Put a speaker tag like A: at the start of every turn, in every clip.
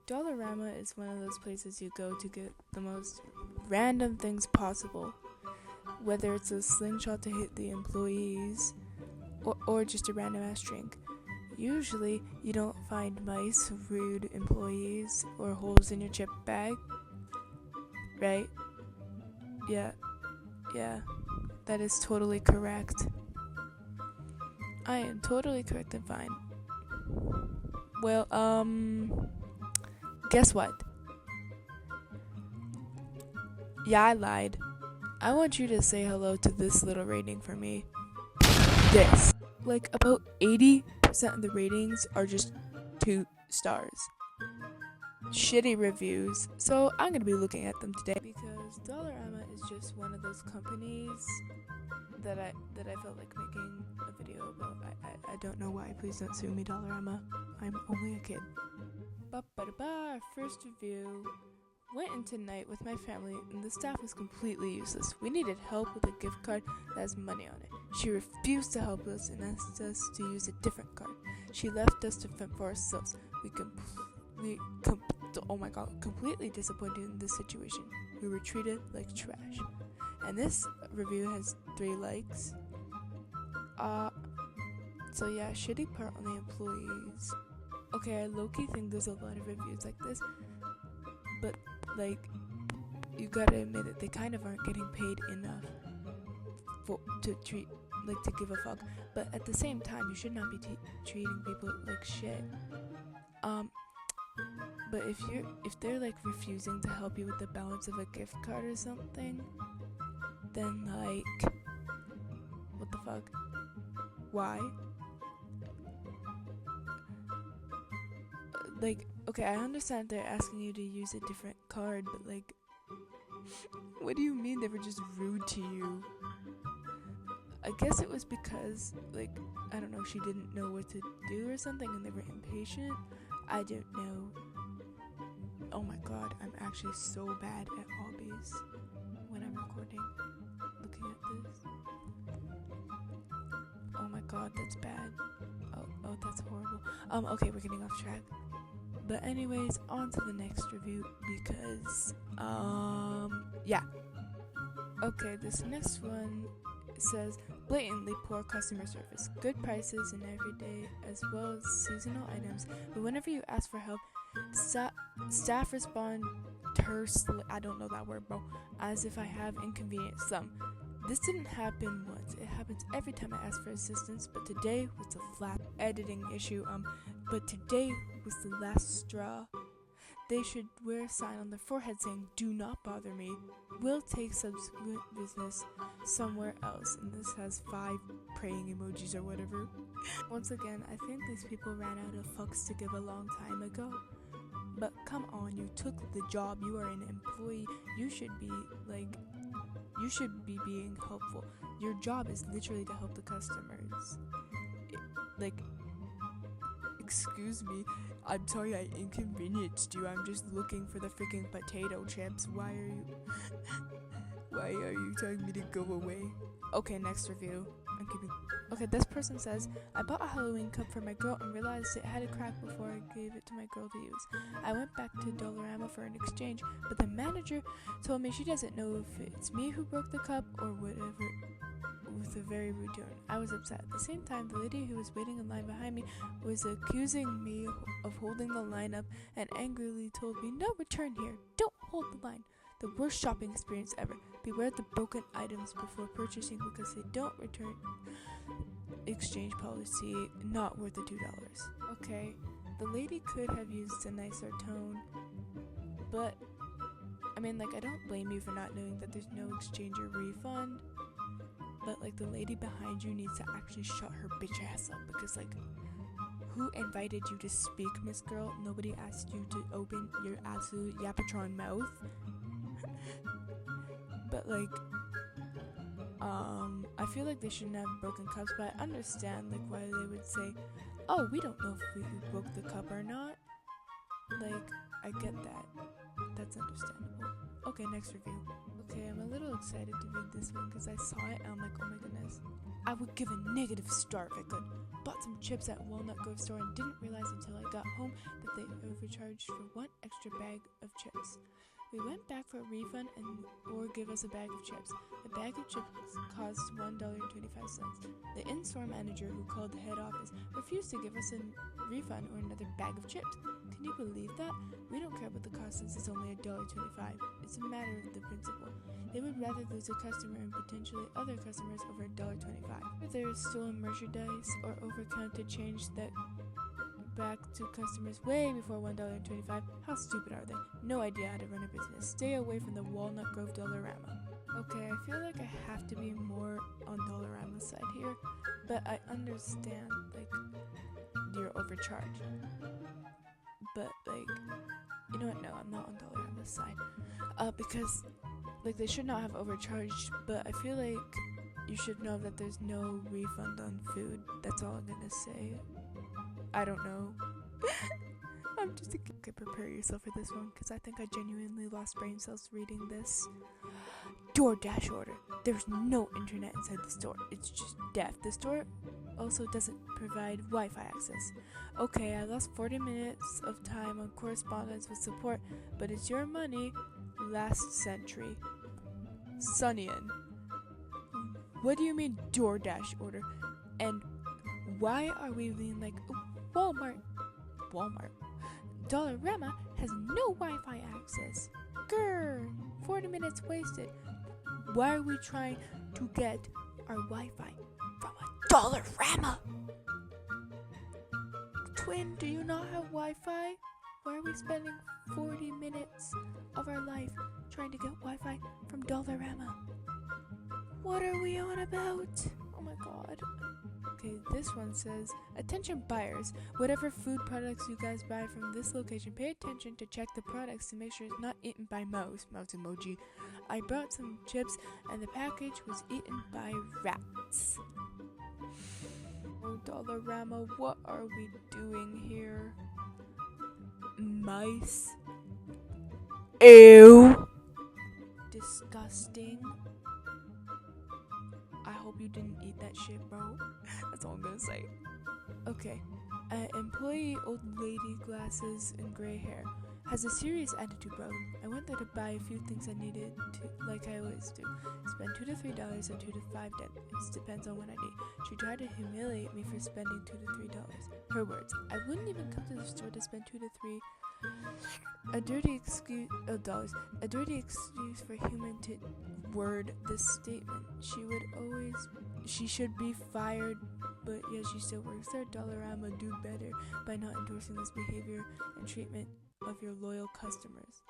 A: Dollarama is one of those places you go to get the most random things possible, whether it's a slingshot to hit the employees or just a random ass drink. Usually, you don't find mice, rude employees, or holes in your chip bag, right? Yeah, yeah, that is totally correct. I am totally correct and fine. Well, guess what? Yeah, I lied. I want you to say hello to this little rating for me. This. Like, about 80% of the ratings are just 2 stars. Shitty reviews. So I'm gonna be looking at them today because Dollarama is just one of those companies that I felt like making a video about. I don't know why. Please don't sue me, Dollarama. I'm only a kid. Our first review. Went into night with my family and the staff was completely useless. We needed help with a gift card that has money on it. She refused to help us and asked us to use a different card. She left us to fend for ourselves. Completely disappointed in this situation. We were treated like trash. And this review has 3 likes. So yeah, shitty part on the employees. Okay, I low-key think there's a lot of reviews like this, but like, you gotta admit it, they kind of aren't getting paid enough to give a fuck. But at the same time, you should not be treating people like shit. But if they're like refusing to help you with the balance of a gift card or something, then like, what the fuck? Why? Like, okay, I understand they're asking you to use a different card, but like, what do you mean they were just rude to you? I guess it was because, like, I don't know, she didn't know what to do or something and they were impatient. I don't know. Oh my god, I'm actually so bad at hobbies when I'm recording, looking at this. Oh my god, that's bad. Oh, that's horrible. Okay, we're getting off track. But anyways, on to the next review because, yeah. Okay, this next one says, blatantly poor customer service, good prices in everyday as well as seasonal items, but whenever you ask for help, staff respond tersely, I don't know that word, bro, as if I have inconvenienced them. This didn't happen once, it happens every time I ask for assistance, but today was the last editing issue, but today was the last straw. They should wear a sign on their forehead saying, do not bother me, we'll take subsequent business somewhere else, and this has 5 praying emojis or whatever. Once again, I think these people ran out of fucks to give a long time ago. But come on, you took the job, you are an employee, you should be being helpful. Your job is literally to help the customers. Excuse me, I'm sorry I inconvenienced you. I'm just looking for the freaking potato chips. Why are you telling me to go away? Okay, next review. Okay, this person says, I bought a Halloween cup for my girl and realized it had a crack before I gave it to my girl to use. I went back to Dollarama for an exchange, but the manager told me she doesn't know if it's me who broke the cup or whatever, with a very rude tone. I was upset. At the same time, the lady who was waiting in line behind me was accusing me of holding the line up and angrily told me, no, return here. Don't hold the line. The worst shopping experience ever. Beware the broken items before purchasing because they don't return. Exchange policy not worth the $2. Okay, the lady could have used a nicer tone, but I mean, like, I don't blame you for not knowing that there's no exchange or refund, but like, the lady behind you needs to actually shut her bitch ass up because, like, who invited you to speak, Miss Girl? Nobody asked you to open your absolute Yapatron mouth. But like, I feel like they shouldn't have broken cups, but I understand like why they would say, oh, we don't know if we broke the cup or not. Like, I get that. that's understandable. Okay, next review. Okay, I'm a little excited to read this one because I saw it and I'm like, oh my goodness. I would give a negative star if I could. Bought some chips at Walnut Grove store and didn't realize until I got home that they overcharged for one extra bag of chips. We went back for a refund or give us a bag of chips. A bag of chips cost $1.25. The in-store manager who called the head office refused to give us a refund or another bag of chips. Can you believe that? We don't care about the cost since it's only $1.25. It's a matter of the principle. They would rather lose a customer and potentially other customers over $1.25. If there is stolen merchandise or overcounted change that back to customers way before $1.25. How stupid are they? No idea how to run a business. Stay away from the Walnut Grove Dollarama. Okay, I feel like I have to be more on Dollarama's side here, but I understand, like, you're overcharged. But, like, you know what? No, I'm not on Dollarama's side. Because, like, they should not have overcharged, but I feel like you should know that there's no refund on food. That's all I'm gonna say. I don't know. I'm just okay, prepare yourself for this one because I think I genuinely lost brain cells reading this. DoorDash order. There's no internet inside the store. It's just deaf. The store also doesn't provide Wi-Fi access. Okay, I lost 40 minutes of time on correspondence with support, but it's your money. Last century. Sunnian. What do you mean DoorDash order? And why are we being like Walmart? Dollarama has no Wi-Fi access. Grr, 40 minutes wasted. Why are we trying to get our Wi-Fi from a Dollarama? Twin, do you not have Wi-Fi? Why are we spending 40 minutes of our life trying to get Wi-Fi from Dollarama? What are we on about? Oh my god. Okay, this one says, attention buyers, whatever food products you guys buy from this location, pay attention to check the products to make sure it's not eaten by mouse emoji. I brought some chips and the package was eaten by rats. Oh, Dollarama, what are we doing here? Mice. Ew. Disgusting. I hope you didn't eat that shit, bro. That's all I'm gonna say. Okay. Employee, old lady, glasses, and gray hair. Has a serious attitude problem. I went there to buy a few things I needed to, like I always do. Spend $2 to $3 or $2 to $5. It depends on what I need. She tried to humiliate me for spending $2 to $3. Her words. I wouldn't even come to the store to spend $2 to $3. A dirty excuse for human to word this statement. She should be fired, but yet she still works there. Dollarama, do better by not endorsing this behavior and treatment of your loyal customers.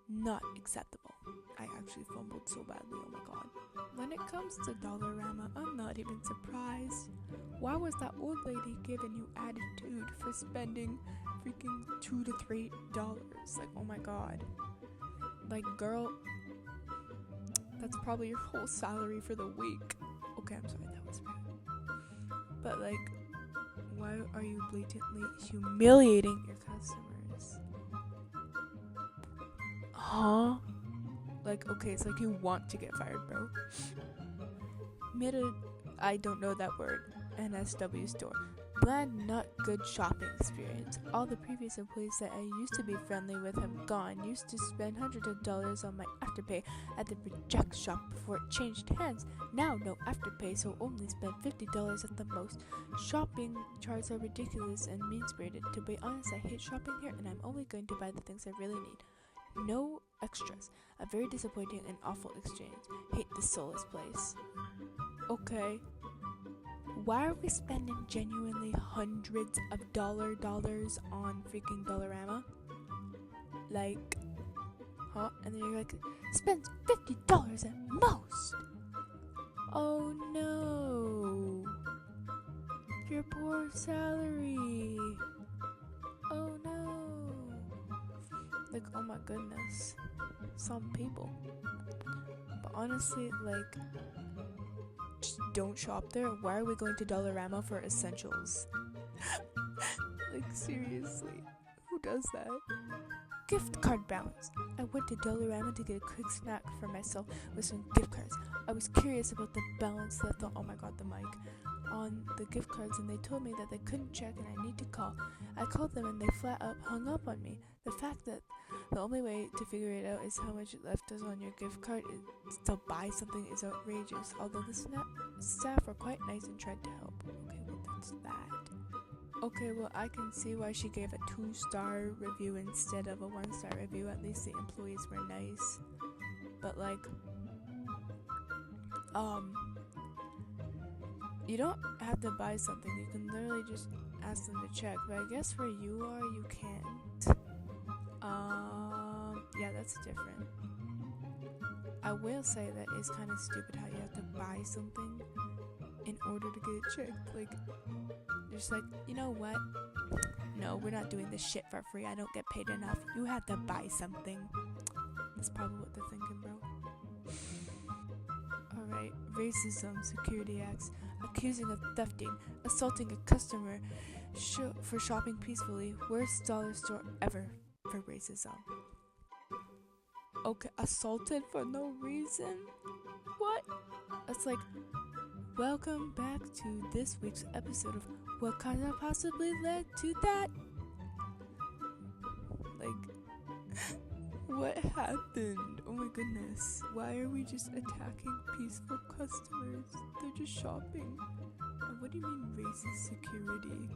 A: Not acceptable. I actually fumbled so badly, oh my god. When it comes to Dollarama, I'm not even surprised. Why was that old lady giving you attitude for spending freaking $2 to $3? Like, oh my god. Like, girl, that's probably your whole salary for the week. Okay, I'm sorry, that was rude. But, like, why are you blatantly humiliating your customers? Huh? Like, okay, it's like you want to get fired, bro. I don't know that word. NSW store. Bland, not good shopping experience. All the previous employees that I used to be friendly with have gone. Used to spend hundreds of dollars on my afterpay at the project shop before it changed hands. Now no afterpay, so only spend $50 at the most. Shopping charts are ridiculous and mean-spirited. To be honest, I hate shopping here and I'm only going to buy the things I really need. No extras. A very disappointing and awful exchange. Hate this soulless place. Okay. Why are we spending genuinely hundreds of dollars on freaking Dollarama? Like, huh? And then you're like, spends $50 at most. Oh no. Your poor salary. Oh no. Like, oh my goodness. Some people. But honestly, like, just don't shop there. Why are we going to Dollarama for essentials? Like, seriously, who does that? gift card balance. I went to Dollarama to get a quick snack for myself with some gift cards. I was curious about the balance left on, oh my god, the mic, on the gift cards, and they told me that they couldn't check and I need to call. I called them and they flat out hung up on me. The fact that the only way to figure it out is how much left is on your gift card to buy something is outrageous, although the staff were quite nice and tried to help. Okay, well that's that. Okay, well I can see why she gave a 2-star review instead of a 1-star review. At least the employees were nice. But like, you don't have to buy something. You can literally just ask them to check. But I guess where you are, you can't. Yeah, that's different. I will say that it's kind of stupid how you have to buy something in order to get it checked. Like, just like, you know what? No, we're not doing this shit for free. I don't get paid enough. You have to buy something. That's probably what they're thinking, bro. Alright, racism, security acts, accusing of thefting, assaulting a customer for shopping peacefully, worst dollar store ever for racism. Okay, assaulted for no reason? What? It's like, welcome back to this week's episode of What Could Have Possibly Led to That? Like, what happened? Oh my goodness. Why are we just attacking peaceful customers? They're just shopping. And what do you mean racist security?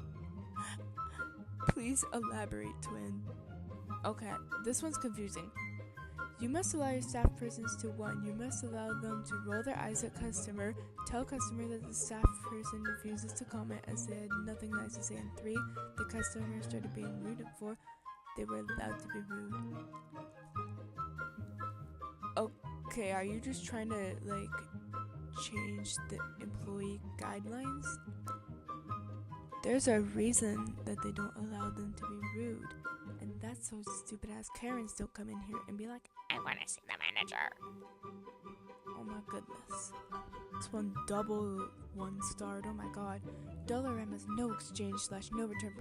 A: Please elaborate, twin. Okay, this one's confusing. You must allow your staff persons to 1. You must allow them to roll their eyes at customer, tell customer that the staff person refuses to comment as they had nothing nice to say. And 3, the customer started being rude. And 4, they were allowed to be rude. Okay, are you just trying to like change the employee guidelines? There's a reason that they don't allow them to be rude. And that's so stupid ass Karens don't come in here and be like, I wanna see the manager. Oh my goodness. This one double 1-starred, oh my god. Dollarama's no exchange/no return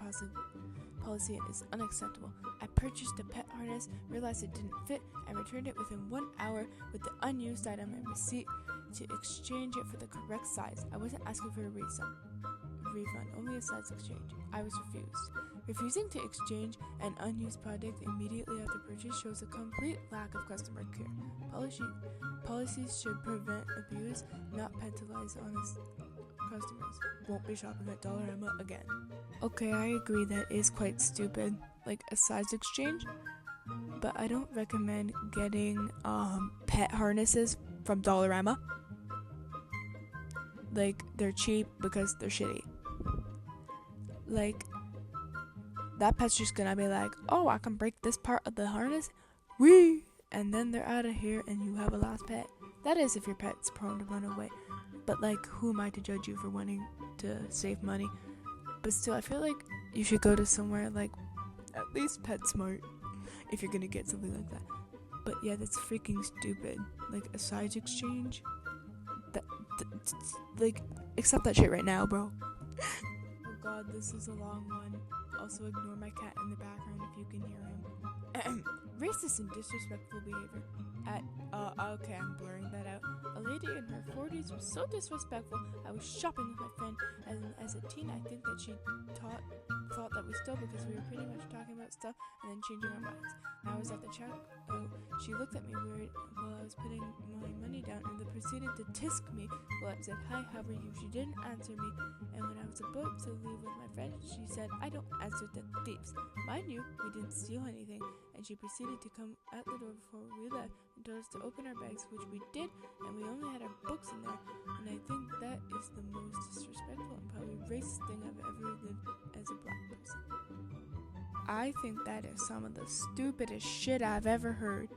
A: policy is unacceptable. I purchased a pet harness, realized it didn't fit, and returned it within 1 hour with the unused item and receipt to exchange it for the correct size. I wasn't asking for a refund, only a size exchange. I was refused. Refusing to exchange an unused product immediately after purchase shows a complete lack of customer care. Policies should prevent abuse, not penalize honest customers. Won't be shopping at Dollarama again. Okay, I agree that is quite stupid, like a size exchange, but I don't recommend getting pet harnesses from Dollarama. Like, they're cheap because they're shitty. Like, that pet's just gonna be like, oh, I can break this part of the harness, wee, and then they're out of here and you have a lost pet. That is if your pet's prone to run away. But like, who am I to judge you for wanting to save money? But still, I feel like you should go to somewhere like at least PetSmart if you're gonna get something like that. But yeah, that's freaking stupid. Like a size exchange? Like, accept that shit right now, bro. Oh god, this is a long one. Also ignore my cat in the background if you can hear him. Racist and disrespectful behavior. Okay, I'm blurring that out. A lady in her 40s was so disrespectful. I was shopping with my friend, and as a teen, I think that she thought that we stole because we were pretty much talking about stuff and then changing our minds. And I was at the checkout. She looked at me weird while I was putting my money down and then proceeded to tisk me while I said, hi, how are you? She didn't answer me, and when I was about to leave with my friend, she said, I don't answer to thieves. Mind you, we didn't steal anything, and she proceeded to come at the door before we left and told us to open our bags, which we did, and we only had our books in there. And I think that is the most disrespectful and probably racist thing I've ever lived as a black person. I think that is some of the stupidest shit I've ever heard.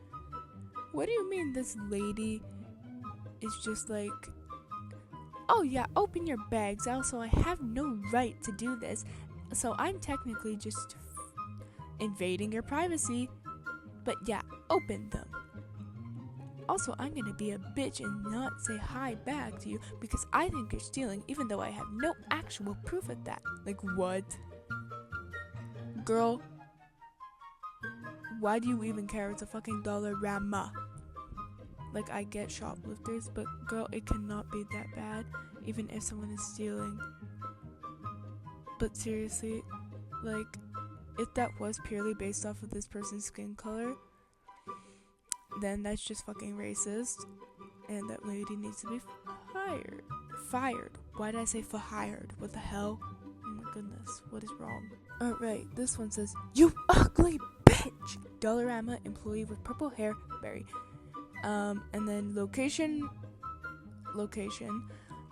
A: What do you mean this lady is just like, oh yeah, open your bags. Also, I have no right to do this, so I'm technically just invading your privacy. But yeah, open them. Also, I'm gonna be a bitch and not say hi back to you because I think you're stealing, even though I have no actual proof of that. Like, what? Girl, why do you even care? It's a fucking dollarama. Like, I get shoplifters, but girl, it cannot be that bad, even if someone is stealing. But seriously, like, if that was purely based off of this person's skin color, then that's just fucking racist, and that lady needs to be fired. Why did I say fired? What the hell? Oh my goodness, what is wrong? Alright, this one says, "You ugly bitch!" Dollarama employee with purple hair, Barry. And then location.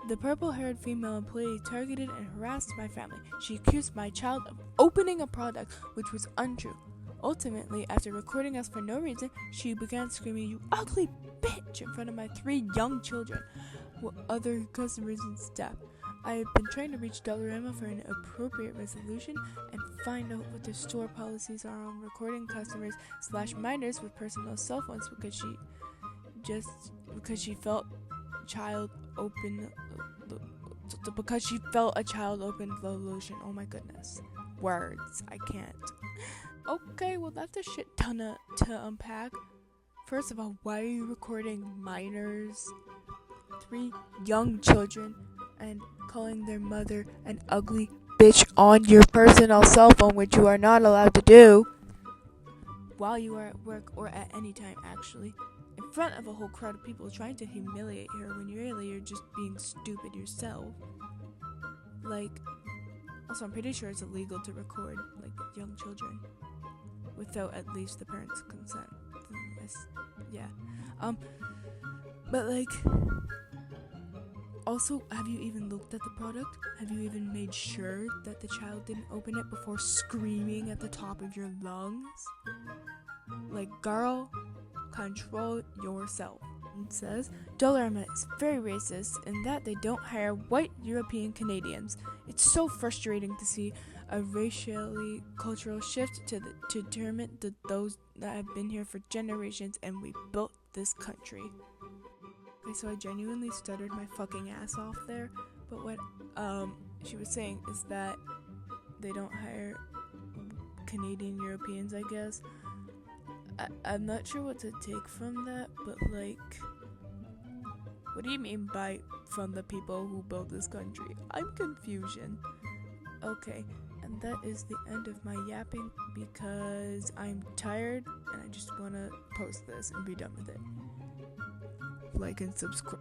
A: The purple-haired female employee targeted and harassed my family. She accused my child of opening a product which was untrue. Ultimately, after recording us for no reason, she began screaming, "You ugly bitch!" in front of my 3 young children, with other customers and staff. I have been trying to reach Dollarama for an appropriate resolution and find out what their store policies are on recording customers / minors with personal cell phones because she felt a child open the lotion. Oh my goodness. Words. I can't. Okay, well that's a shit ton to unpack. First of all, why are you recording minors, 3 young children, and calling their mother an ugly bitch on your personal cell phone, which you are not allowed to do while you are at work or at any time, actually, in front of a whole crowd of people trying to humiliate her when really you're just being stupid yourself? Like, also I'm pretty sure it's illegal to record, like, young children without at least the parents' consent. Yeah. But like, also, have you even looked at the product? Have you even made sure that the child didn't open it before screaming at the top of your lungs? Like, girl, control yourself. It says, Dollarama is very racist in that they don't hire white European Canadians. It's so frustrating to see a racially cultural shift to determine those that have been here for generations and we built this country. Okay, so I genuinely stuttered my fucking ass off there, but what she was saying is that they don't hire Canadian Europeans, I guess. I'm not sure what to take from that, but like, what do you mean by from the people who built this country? I'm confusion. Okay, and that is the end of my yapping because I'm tired and I just want to post this and be done with it. Like and subscribe.